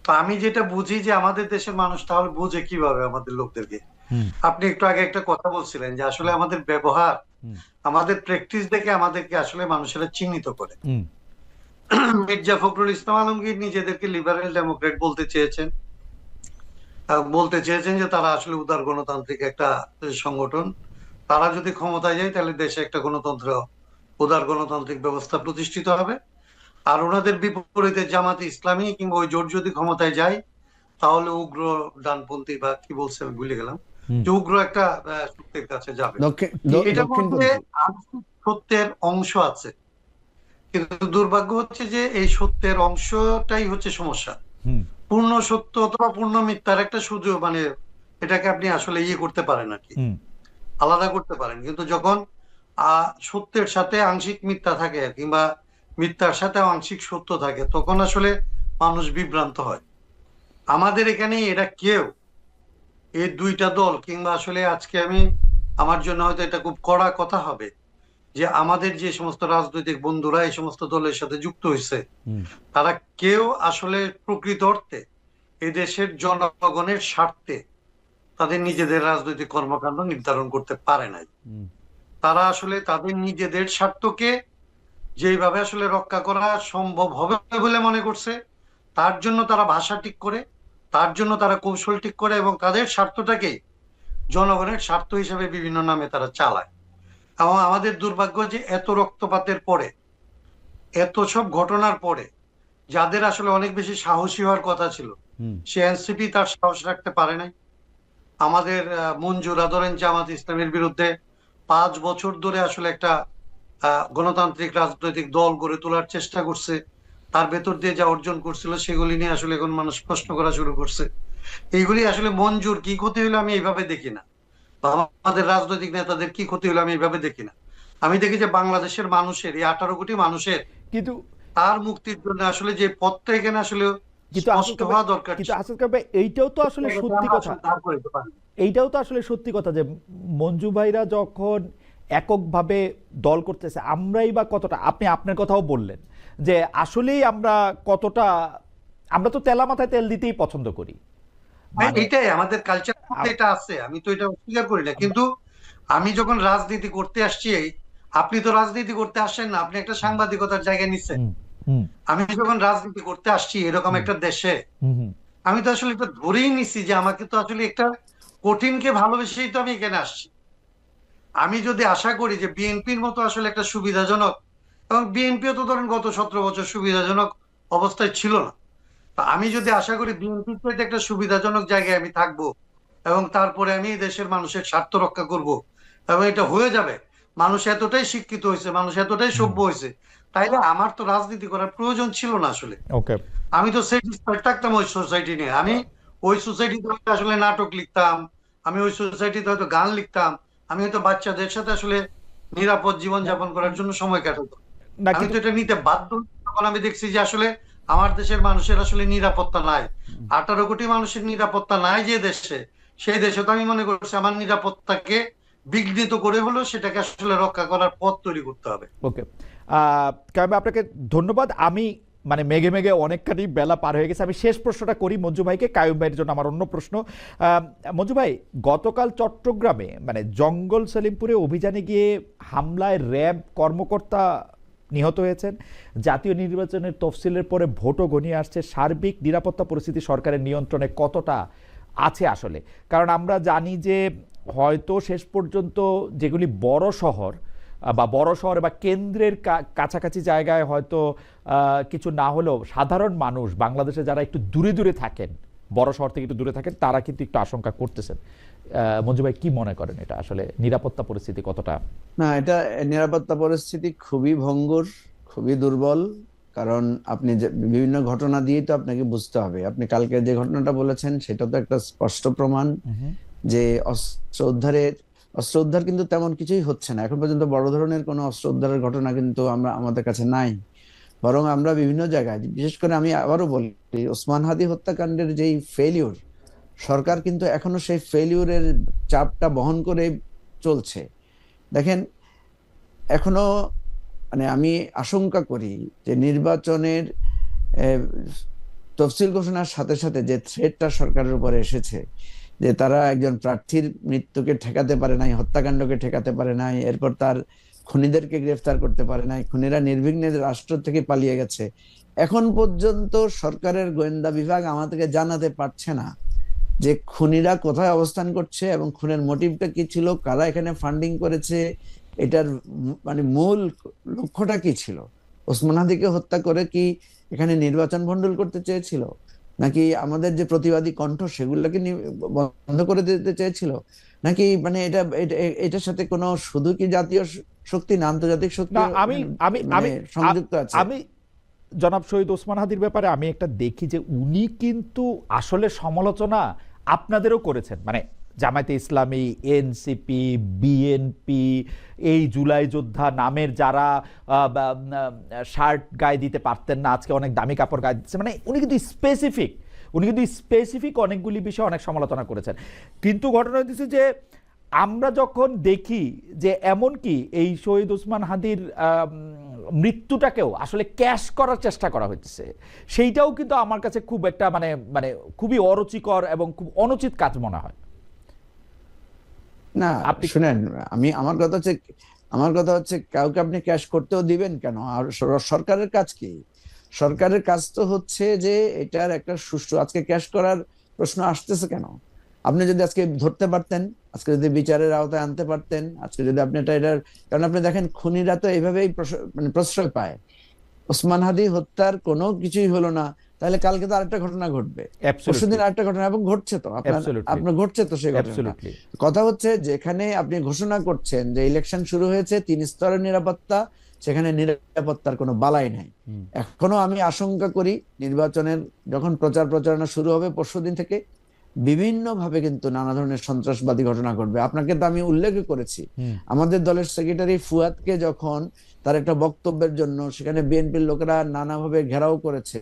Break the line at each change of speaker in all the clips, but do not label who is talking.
তো আমি যেটা বুঝি যে আমাদের দেশের মানুষ তাহলে বুঝে কিভাবে আমাদের লোকদেরকে।
হুম
আপনি একটু আগে একটা কথা বলছিলেন যে আসলে আমাদের ব্যবহার,
হুম
আমাদের প্র্যাকটিস দেখে আমাদেরকে আসলে মানুষেরা চিহ্নিত করে।
হুম
মির্জা ফখরুল ইসলাম আলমগীর নিজেদেরকে লিবারেল ডেমোক্রেট বলতে চেয়েছেন, বলতে চেয়েছেন যে তারা আসলে উদার গণতান্ত্রিক একটা সংগঠন। তারা যদি ক্ষমতায় যায় তাহলে দেশে একটা গণতন্ত্র, উদার গণতান্ত্রিক ব্যবস্থা প্রতিষ্ঠিত হবে। আর ওনাদের বিপরীতে জামাতে ইসলামী কিংবা ওই জোট যদি ক্ষমতায় যায় তাহলে উগ্র ডানপন্থী বা কি বলছে আমি ভুলে গেলাম,
হুম।
যে উগ্র একটা শক্তির কাছে যাবে। এটার মধ্যে
দক্ষিণপন্থী।
আংশিক সত্যের অংশ আছে, কিন্তু দুর্ভাগ্য হচ্ছে যে এই সত্যের অংশটাই হচ্ছে সমস্যা।
হুম
পূর্ণ সত্য অথবা পূর্ণ মিথ্যার একটা শুধু মানে এটাকে আপনি আসলে ইয়ে করতে পারেন আর কি,
হুম
আলাদা করতে পারেন। কিন্তু যখন সত্যের সাথে আংশিক মিথ্যা থাকে কিংবা মিথ্যার সাথে আংশিক সত্য থাকে তখন আসলে মানুষ বিভ্রান্ত হয়। আমাদের এখানে এরা কেউ, এই দুইটা দল কিংবা আসলে আজকে আমি, আমার জন্য হয়তো এটা খুব কড়া কথা হবে যে আমাদের যে সমস্ত রাজনৈতিক বন্ধুরা এই সমস্ত দলের সাথে যুক্ত হয়েছে
হুম
তারা কেউ আসলে প্রকৃত অর্থে এদেশের জনগণের স্বার্থে তাদের নিজেদের রাজনৈতিক কর্মকাণ্ড নির্ধারণ করতে পারে নাই।
হুম
তারা আসলে তাদের নিজেদের স্বার্থকে যেইভাবে আসলে রক্ষা করা সম্ভব হবে বলে মনে করছে তার জন্য তারা ভাষা ঠিক করে, তার জন্য তারা কৌশল ঠিক করে এবং তাদের স্বার্থটাকে জনগণের স্বার্থ হিসেবে বিভিন্ন নামে তারা চালায়। এবং আমাদের দুর্ভাগ্য যে এত রক্তপাতের পরে, এত সব ঘটনার পরে যাদের আসলে অনেক বেশি সাহসী হওয়ার কথা ছিল
হুম
সে এনসিপি তার সাহস রাখতে পারে নাই। আমাদের মঞ্জুরা ধরেন জামাত ইসলামের বিরুদ্ধে 5 বছর ধরে আসলে একটা গণতান্ত্রিক রাজনৈতিক দল গড়ে তোলার চেষ্টা করছে, তার ভেতর দিয়ে যা অর্জন করছিল সেগুলি নিয়ে আসলে এখন মানুষ প্রশ্ন করা শুরু করছে। এইগুলি আসলে মঞ্জুর কি ক্ষতি হলো আমি এইভাবে দেখি না, বা আমাদের রাজনৈতিক নেতাদের কি ক্ষতি হলো আমি এইভাবে দেখি না। আমি দেখি যে বাংলাদেশের মানুষের, এই 18 কোটি মানুষের
কিন্তু
তার মুক্তির জন্য আসলে যে পথটা এখানে আসলে
কিন্তু আসল
স্পষ্ট
কবে,
হওয়া দরকার
কিন্তু
ছিল
আসল কবে এইটাও তো আসলে
সেটাকে
সত্যি
আমরা
কথা।
আসলে দাঁড় করাতে পারি।
এইটাও তো আসলে সত্যি কথা যে মঞ্জু ভাইরা যখন এককভাবে দল করতেছে আমরাই বা কতটা, আপনি আপনার কথাও বললেন যে আসলেই আমরা কতটা, আমরা তো তেলা মাথায় তেল দিতেই পছন্দ করি।
হ্যাঁ,
মানে
এটাই আমাদের কালচারের মধ্যে এটা আছে, আমি তো এটা অস্বীকার করি না।
আমরা
কিন্তু আমি যখন রাজনীতি করতে আসছি, আপনি তো রাজনীতি করতে আসেন না, আপনি একটা সাংবাদিকতার জায়গায় নিচ্ছেন।
হুম হুম
আমি যখন রাজনীতি করতে আসছি এরকম
হুম
একটা দেশে,
হুম হুম
আমি তো আসলে এটা ধরেই নিচ্ছি যে আমাকে তো আসলে একটা কঠিনকে ভালোবেসেই তো আমি এখানে আসছি। আমি যদি আশা করি যে বিএনপির মতো আসলে একটা সুবিধাজনক, এবং বিএনপিও তো ধরেন গত 17 বছর সুবিধাজনক অবস্থায় ছিল না, তা আমি যদি আশা করি বিএনপির চাইতে একটা সুবিধাজনক জায়গায় আমি থাকবো এবং তারপরে আমি এই দেশের মানুষের স্বার্থ রক্ষা করব এবং এটা হয়ে যাবে, মানুষ এতটাই শিক্ষিত হয়েছে, মানুষ এতটাই
হুম।
সভ্য হয়েছে, তাইলে আমার তো রাজনীতি করার প্রয়োজন ছিল না আসলে।
ওকে।
আমি তো স্যাটিসফাইড থাকতাম ওই সোসাইটি নিয়ে। আমি ওই সোসাইটিতে আসলে নাটক লিখতাম, আমি ওই সোসাইটিতে হয়তো গান লিখতাম, আমি হয়তো বাচ্চাদের সাথে আসলে নিরাপদ জীবন
না
যাপন করার জন্য সময় কাটাতাম।
না,
আমি
কিন্তু
তো এটা নিতে বাধ্য হই যখন আমি দেখছি যে আসলে আমার দেশের মানুষের আসলে নিরাপত্তা নাই। 18 কোটি মানুষের নিরাপত্তা নাই যে দেশে, সেই দেশে তো আমি মনে করছি আমার নিরাপত্তাকে বিঘ্নিত করে হলেও সেটাকে আসলে রক্ষা করার পথ তৈরি করতে হবে।
ওকে। কাইম ভাই, আপনাকে ধন্যবাদ। আমি মানে মেঘে মেঘে অনেকখানি বেলা পার হয়ে গেছে, আমি শেষ প্রশ্নটা করি মঞ্জু ভাইকে, কায়ুম ভাইয়ের জন্য আমার অন্য প্রশ্ন। আহ, মঞ্জু ভাই, গতকাল চট্টগ্রামে মানে জঙ্গল সেলিমপুরে অভিযানে গিয়ে হামলায় র্যাব কর্মকর্তা নিহত হয়েছেন। জাতীয় নির্বাচনের তফসিলের পরে ভোটও ঘনিয়ে আসছে, সার্বিক নিরাপত্তা পরিস্থিতি সরকারের নিয়ন্ত্রণে কতটা আছে আসলে? কারণ আমরা জানি যে হয়তো শেষ পর্যন্ত যেগুলি বড় শহর বা বড় শহরে বা কেন্দ্রের কাছাকাছি জায়গায় হয়তো কিছু না হলেও সাধারণ মানুষ বাংলাদেশে যারা একটু দূরে দূরে থাকেন, বড় শহর থেকে একটু দূরে থাকেন, তারা কিন্তু একটু আশঙ্কা করতেছেন। মঞ্জু ভাই, কি মনে করেন এটা আসলে নিরাপত্তা পরিস্থিতি কতটা?
না, এটা নিরাপত্তা পরিস্থিতি খুবই ভঙ্গুর, খুবই দুর্বল। কারণ আপনি যে বিভিন্ন ঘটনা দিয়ে তো আপনাকে বুঝতে হবে। আপনি কালকে যে ঘটনাটা বলেছেন সেটা তো একটা স্পষ্ট প্রমাণ
হুম
যে অস্ত্র উদ্ধার কিন্তু তেমন কিছুই হচ্ছে না এখন পর্যন্ত। বড় ধরনের কোনো অস্ত্র উদ্ধারের ঘটনা কিন্তু আমাদের কাছে নাই। বরং আমরা বিভিন্ন জায়গায়, বিশেষ করে আমি আবারও বলি, ওসমান হাদি হত্যাকাণ্ডের যেই ফেলিউর, সরকার কিন্তু এখনো সেই ফেলিউরের চাপটা বহন করে চলছে। দেখেন, এখনো মানে আমি আশঙ্কা করি যে নির্বাচনের তফসিল ঘোষণার সাথে সাথে যে থ্রেটটা সরকারের উপরে এসেছে, যে তারা একজন প্রার্থীর মৃত্যুকে ঠেকাতে পারে নাই, হত্যাকাণ্ডকে ঠেকাতে পারে নাই, এরপর তার খুনিদেরকে গ্রেফতার করতে পারে নাই, খুনিরা নির্বিঘ্নে রাষ্ট্র থেকে পালিয়ে গেছে, এখন পর্যন্ত সরকারের গোয়েন্দা বিভাগ আমাদেরকে জানাতে পারছে না যে খুনিরা কোথায় অবস্থান করছে এবং খুনের মোটিভটা কি ছিল, কারা এখানে ফান্ডিং করেছে, এটার মানে মূল লক্ষ্যটা কি ছিল। ওসমান হাদিকে হত্যা করে কি এখানে নির্বাচন ভণ্ডুল করতে চেয়েছিল, নাকি আমাদের যে প্রতিবাদী কণ্ঠ সেগুলোকে বন্ধ করে দিতে চেয়েছিল, নাকি মানে এটার সাথে কোনো শুধু কি জাতীয় শক্তি না আন্তর্জাতিক শক্তি
না, আমি আমি আমি
সংযুক্ত আছে?
আমি জনাব শহীদ ওসমান হাদির ব্যাপারে আমি একটা দেখি যে উনি কিন্তু আসলে সমালোচনা আপনাদেরও করেছেন, মানে জামায়াতে ইসলামী, এনসিপি, বিএনপি, এই জুলাই যোদ্ধা নামের যারা শার্ট গায়ে দিতে পারতেন না, আজকে অনেক দামি কাপড় গায়ে দিচ্ছে, মানে উনি কিন্তু স্পেসিফিক অনেকগুলি বিষয়ে অনেক সমালোচনা করেছেন। কিন্তু ঘটনা হচ্ছে যে আমরা যখন দেখি যে এমনকি এই শহীদ ওসমান হাদির মৃত্যুটাকেও আসলে ক্যাশ করার চেষ্টা করা হচ্ছে, সেইটাও কিন্তু আমার কাছে খুব একটা মানে মানে খুবই অরুচিকর এবং খুব অনুচিত কাজ মনে হয়।
না
আপনি
শুনেন, আমার কথা হচ্ছে কাউকে আপনি ক্যাশ করতেও দিবেন কেন? আর সরকারের কাজ কি? সরকারের কাজ তো হচ্ছে যে এটার একটা সুষ্ঠু, আজকে ক্যাশ করার প্রশ্ন আসতেছে কেন? আপনি যদি আজকে ধরতে পারতেন, আজকে যদি বিচারের আওতায় আনতে পারতেন, আজকে যদি আপনি এটার, কারণ আপনি দেখেন খুনিরা তো এইভাবেই মানে প্রশ্রয় পায়। ওসমান হাদি হত্যার কোনো কিছুই হলো না, তাহলে কালকে তো আরেকটা ঘটনা ঘটবে, পরশুদিন আরেকটা ঘটনা, এবং ঘটছে তো আপনার ঘটছে তো সেই ঘটনা। কথা হচ্ছে যেখানে আপনি ঘোষণা করছেন যে ইলেকশন শুরু হয়েছে, 3 স্তরের নিরাপত্তা, সেখানে নিরাপত্তার কোনো বালাই নাই। এখনো আমি আশঙ্কা করি নির্বাচনের যখন প্রচারণা শুরু হবে পরশুদিন থেকে, বিভিন্ন ভাবে কিন্তু নানা ধরনের সন্ত্রাসবাদী ঘটনা ঘটবে। আপনাকে তো আমি উল্লেখ করেছি, আমাদের দলের সেক্রেটারি ফুয়াদকে যখন তার একটা বক্তব্যের জন্য সেখানে বিএনপির লোকেরা নানাভাবে ঘেরাও করেছে,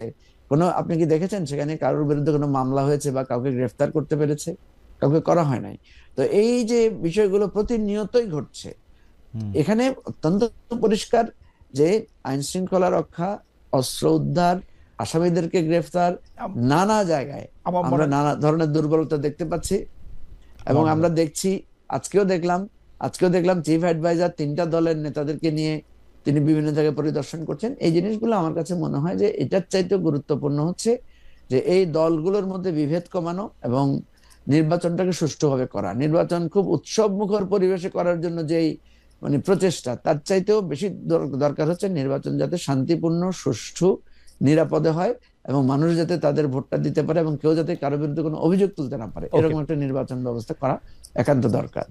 আপনি কি দেখেছেন সেখানে কারোর বিরুদ্ধে কোনো মামলা হয়েছে বা কাউকে গ্রেফতার করতে পেরেছে? কাউকে করা হয় নাই। তো এই যে বিষয়গুলো প্রতিনিয়তই ঘটছে, এখানে অত্যন্ত পরিষ্কার যে আইন শৃঙ্খলা রক্ষা, অস্ত্র উদ্ধার, আসামিদেরকে গ্রেফতার, নানা জায়গায় আমরা নানা ধরনের দুর্বলতা দেখতে পাচ্ছি। এবং আমরা দেখছি, আজকেও দেখলাম চিফ অ্যাডভাইজার 3টা দলের নেতাদেরকে নিয়ে তিনি বিভিন্ন জায়গায় পরিদর্শন করছেন। এই জিনিসগুলো আমার কাছে মনে হয় যে এটার চাইতে গুরুত্বপূর্ণ হচ্ছে যে এই দলগুলোর মধ্যে বিভেদ কমানো এবং নির্বাচনটাকে সুষ্ঠুভাবে করা। নির্বাচন খুব উৎসব মুখর পরিবেশে করার জন্য যেই মানে প্রচেষ্টা, তার চাইতেও বেশি দরকার হচ্ছে নির্বাচন যাতে শান্তিপূর্ণ, সুষ্ঠু, নিরাপদে হয় এবং মানুষ যাতে তাদের ভোটটা দিতে পারে এবং কেউ যাতে কারো বিরুদ্ধে কোনো অভিযোগ তুলতে না পারে, এরকম একটা নির্বাচন ব্যবস্থা করা একান্ত দরকার।